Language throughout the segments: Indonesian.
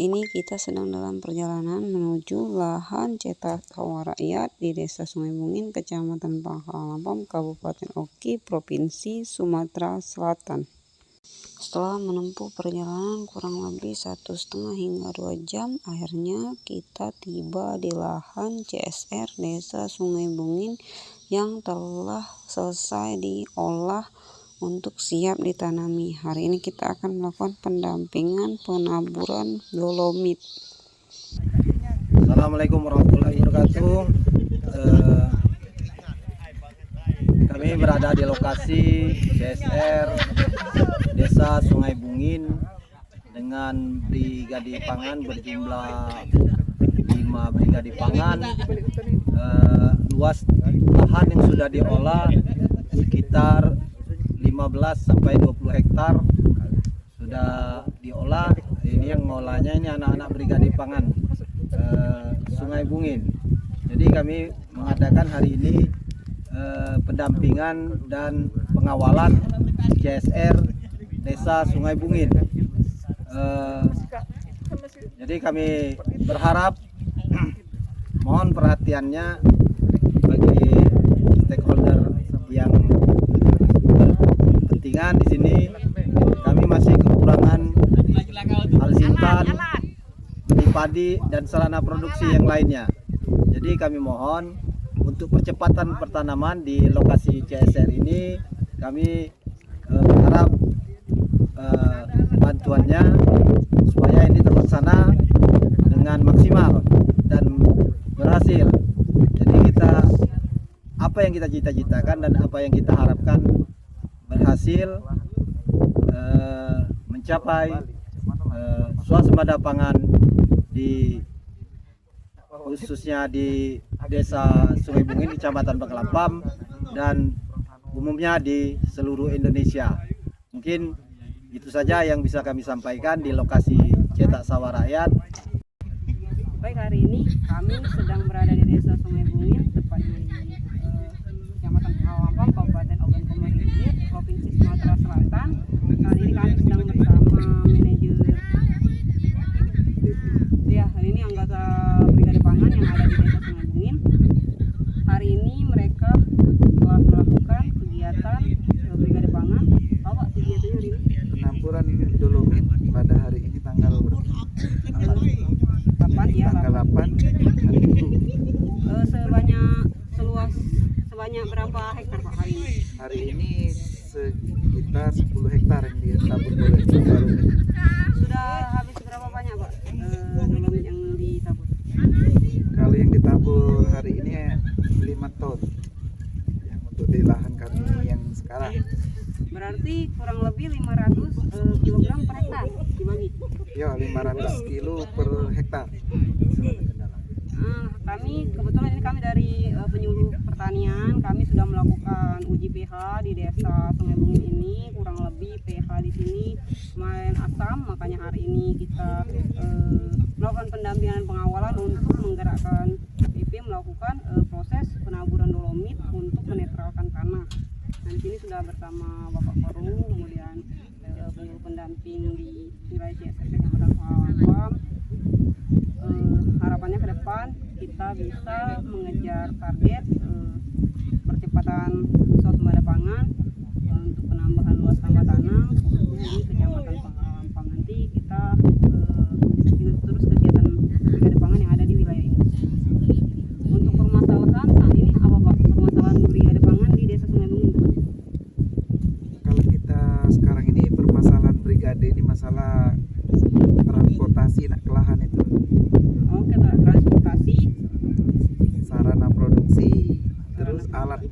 ini kita sedang dalam perjalanan menuju lahan cetak sawah rakyat di Desa Sungai Bungin, Kecamatan Pangkalan Lampam, Kabupaten Oki, Provinsi Sumatera Selatan. Setelah menempuh perjalanan kurang lebih 1,5 hingga 2 jam, akhirnya kita tiba di lahan CSR Desa Sungai Bungin yang telah selesai diolah untuk siap ditanami. Hari ini kita akan melakukan pendampingan penaburan dolomit. Assalamualaikum warahmatullahi wabarakatuh. Kami berada di lokasi CSR Desa Sungai Bungin dengan brigade pangan berjumlah 5 brigade pangan. Luas lahan yang sudah diolah sekitar 15-20 hektar sudah diolah. Ini yang ngolahnya ini anak-anak brigade pangan Sungai Bungin. Jadi kami mengadakan hari ini pendampingan dan pengawalan CSR Desa Sungai Bungin. Jadi kami berharap mohon perhatiannya bagi stakeholder yang berkepentingan di sini. Kami masih kekurangan alsintan, padi dan sarana produksi yang lainnya. Jadi kami mohon untuk percepatan pertanaman di lokasi CSR ini. Kami berharap bantuannya supaya ini terlaksana dengan maksimal dan berhasil. Jadi apa yang kita cita-citakan dan apa yang kita harapkan berhasil mencapai swasembada pangan khususnya di Desa Sungai Bungin, Kecamatan Pangkalan Lampam, dan umumnya di seluruh Indonesia. Mungkin itu saja yang bisa kami sampaikan di lokasi cetak sawah rakyat. Baik, hari ini kami sedang berada di Desa Sungai Bungin, tepatnya di Kecamatan Pangkalan Lampam, Kabupaten Ogan Komering Ilir, Provinsi Sumatera Selatan. Saat ini kami sedang bersama manajer hari ini anggota brigade pangan yang ada di Desa Sungai Bungin. Hari ini mereka telah melakukan kegiatan brigade pangan. Apa kegiatannya hari ini? Penampuran dolomit pada hari ini tanggal 8 ya, tanggal 8 hari Minggu. Sebanyak berapa hektar Pak hari ini? Hari ini sekitar 10 hektar yang ditabur oleh dolomit. Sudah habis berapa banyak Pak dolomit yang ditabur? Kalau yang ditabur hari ini 5 ton yang untuk di lahan kami yang sekarang. Berarti kurang lebih 500 kg per hektar dibagi? Ya, 500 kilo per hektar. Kebetulan ini kami dari penyuluh pertanian. Kami sudah melakukan uji pH di Desa Sungai Bungin ini. Kurang lebih pH di sini lumayan asam, makanya hari ini kita melakukan pendampingan pengawalan untuk menggerakkan PP melakukan proses penaburan dolomit untuk menetralkan tanah. Nah, di sini sudah bersama Bapak Koru, kemudian penyuluh pendamping di wilayah CSR Kecamatan Pangkalan Lampam. Harapannya ke depan kita bisa mengejar target percepatan swasembada pangan untuk penambahan luas tambah tanam khususnya di Kecamatan Pangkalan Lampam. Nanti kita terus kegiatan brigade pangan yang ada di wilayah ini. Untuk permasalahan saat ini apa Pak? Permasalahan brigade pangan di Desa Sungai Bungin? Kalau kita sekarang ini permasalahan brigade ini masalah transportasi nak ke lahan itu. Oke, transportasi, sarana produksi, terus alat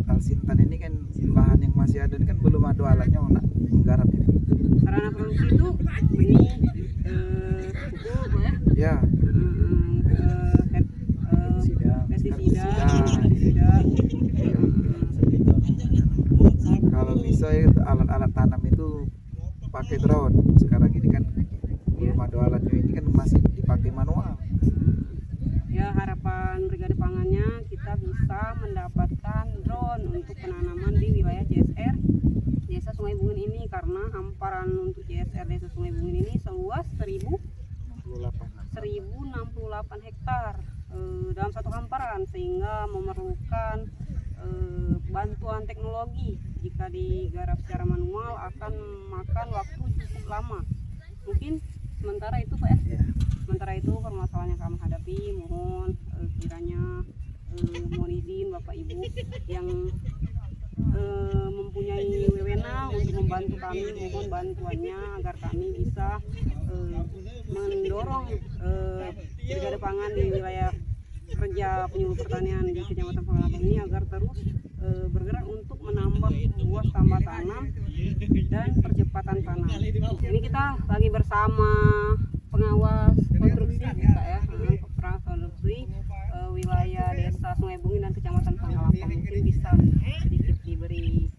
alsintan ini kan lahan yang masih ada ini kan belum ada alatnya nak menggarap ini. sarana produksi itu ini pupuk ya? Ya, pestisida. Kalau bisa ya, alat-alat tanam itu pakai drone. Sekarang ini kan belum ada alatnya, ini kan masih dipakai manual. Ya, harapan brigade pangannya kita bisa mendapatkan drone untuk penanaman di wilayah CSR Desa Sungai Bungin ini, karena hamparan untuk CSR Desa Sungai Bungin ini seluas 1060 1068 hektar dalam satu hamparan, sehingga memerlukan bantuan teknologi. Jika digarap secara manual akan memakan waktu cukup lama. Mungkin sementara itu Pak ya. Sementara itu permasalahan yang kami hadapi, mohon kiranya mohon izin Bapak Ibu yang mempunyai wewenang untuk membantu kami, mohon bantuannya agar kami bisa mendorong Brigade Pangan di wilayah kerja penyuluh pertanian di Kecamatan Pangalapam ini agar terus bergerak untuk menambah luas tambah tanam dan percepatan tanam. Ini kita lagi bersama pengawas konstruksi kita ya, pengawas konstruksi wilayah Desa Sungai Bungin dan Kecamatan Pangalapam. Mungkin bisa sedikit diberi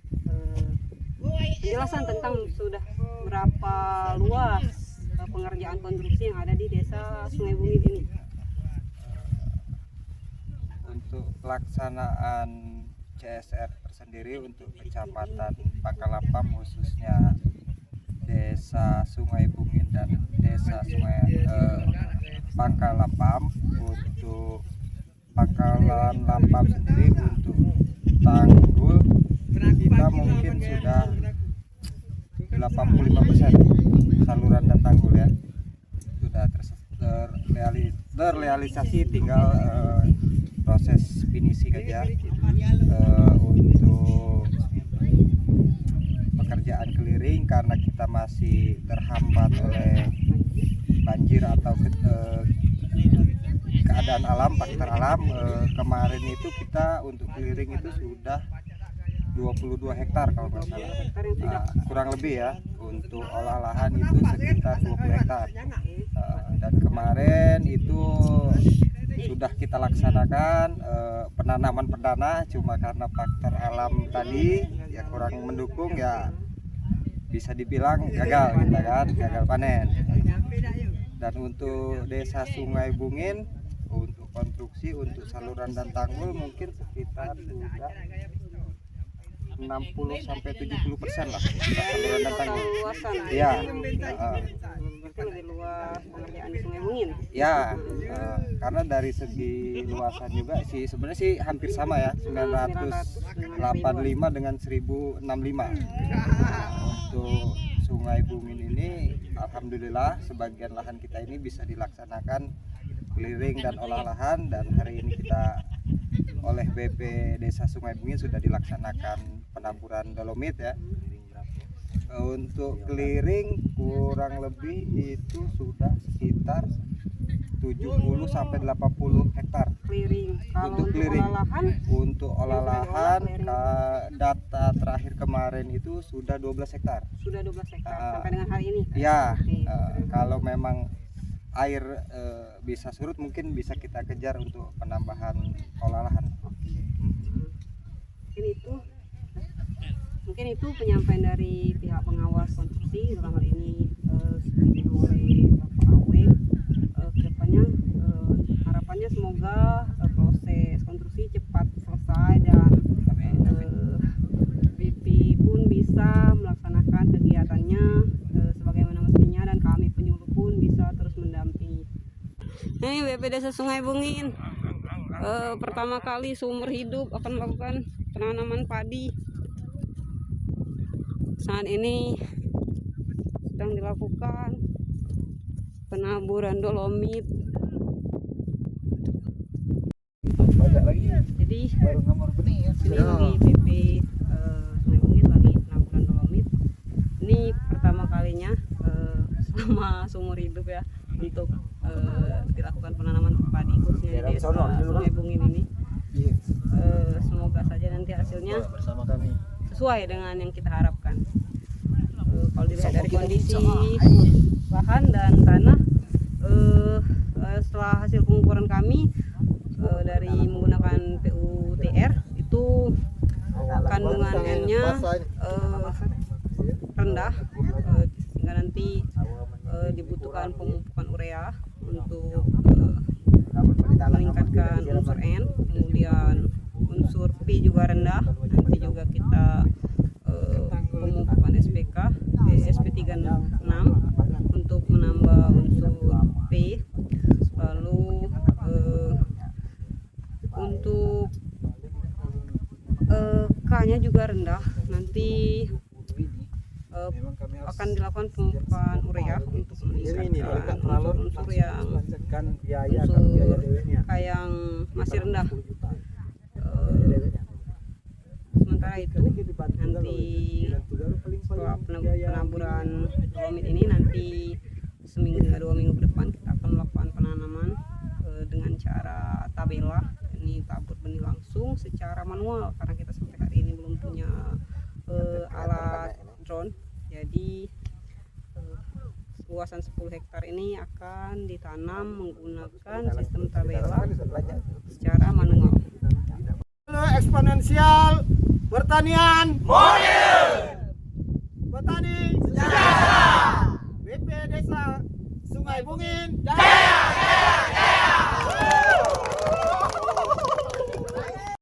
penjelasan tentang sudah berapa luas pengerjaan konstruksi yang ada di Desa Sungai Bungin ini. Untuk pelaksanaan CSR tersendiri untuk Kecamatan Pangalapam, khususnya Desa Sungai Bungin dan Desa Sungai Pangalapam, untuk Pangkalan Lampam sendiri untuk tanggul kita mungkin sudah 85% saluran dan tanggul ya sudah terrealisasi, tinggal proses finishing aja. Untuk pekerjaan clearing karena kita masih terhambat oleh banjir atau keadaan alam, faktor alam. Kemarin itu kita untuk clearing itu sudah 22 hektar kalau nggak salah, kurang lebih ya. Untuk olah lahan itu sekitar 20 hektar, dan kemarin itu sudah kita laksanakan penanaman perdana, cuma karena faktor alam tadi ya kurang mendukung, ya bisa dibilang gagal kita kan, gagal panen. Dan untuk Desa Sungai Bungin untuk konstruksi untuk saluran dan tanggul mungkin sekitar sudah 60-70% lah saluran dan tanggul. Ya, lebih luas pengerjaan di Sungai Bungin. Ya, karena dari segi luasan juga sih sebenarnya sih hampir sama ya, 985 dengan 1065. Untuk Sungai Bungin ini alhamdulillah sebagian lahan kita ini bisa dilaksanakan clearing dan olah lahan, dan hari ini kita oleh BP Desa Sungai Bungin sudah dilaksanakan penaburan dolomit ya. Untuk clearing kurang lebih itu sudah sekitar 70 sampai 80 hektar. Clearing. Kalau Untuk clearing, untuk olah lahan data terakhir kemarin itu sudah 12 hektar. Sudah 12 hektar sampai dengan hari ini. Ya, kalau memang air bisa surut mungkin bisa kita kejar untuk penambahan olah lahan. Mungkin itu penyampaian dari pihak pengawas konstruksi dalam hal ini oleh Bapak Aweng. Kedepannya harapannya semoga proses konstruksi cepat selesai dan BP pun bisa melaksanakan kegiatannya sebagaimana mestinya, dan kami penyuluh pun bisa terus mendampingi. Ini BP Desa Sungai Bungin pertama kali seumur hidup akan melakukan penanaman padi. Saat ini sedang dilakukan penaburan dolomit. Jadi baru ngamar benih ya. sini lagi BP Sungai Bungin lagi penaburan dolomit. Ini pertama kalinya selama seumur hidup ya untuk dilakukan penanaman padi khususnya di Desa Sungai Bungin ini. Semoga saja nanti hasilnya bersama kami sesuai dengan yang kita harapkan. Kalau dilihat dari kondisi lahan dan tanah, setelah hasil pengukuran kami dari menggunakan PUTR itu kandungan N-nya rendah, sehingga nanti dibutuhkan pemupukan urea untuk meningkatkan unsur N, kemudian unsur P juga rendah. Nanti juga kita pemupukan SPK SP36 untuk menambah unsur P pH-nya juga rendah. Nanti akan dilakukan pemupukan urea untuk meningkatkan unsur yang yang masih rendah. Sementara itu nanti setelah penaburan bromid ini nanti seminggu hingga 2 minggu ke depan kita akan melakukan penanaman dengan cara tabela. Ini tabur benih langsung secara manual karena kita sampai hari ini belum punya alat drone. Jadi luasan 10 hektar ini akan ditanam menggunakan sistem tabela secara manual. Eksponensial pertanian modern, petani sejahtera, BP Desa Sungai Bungin.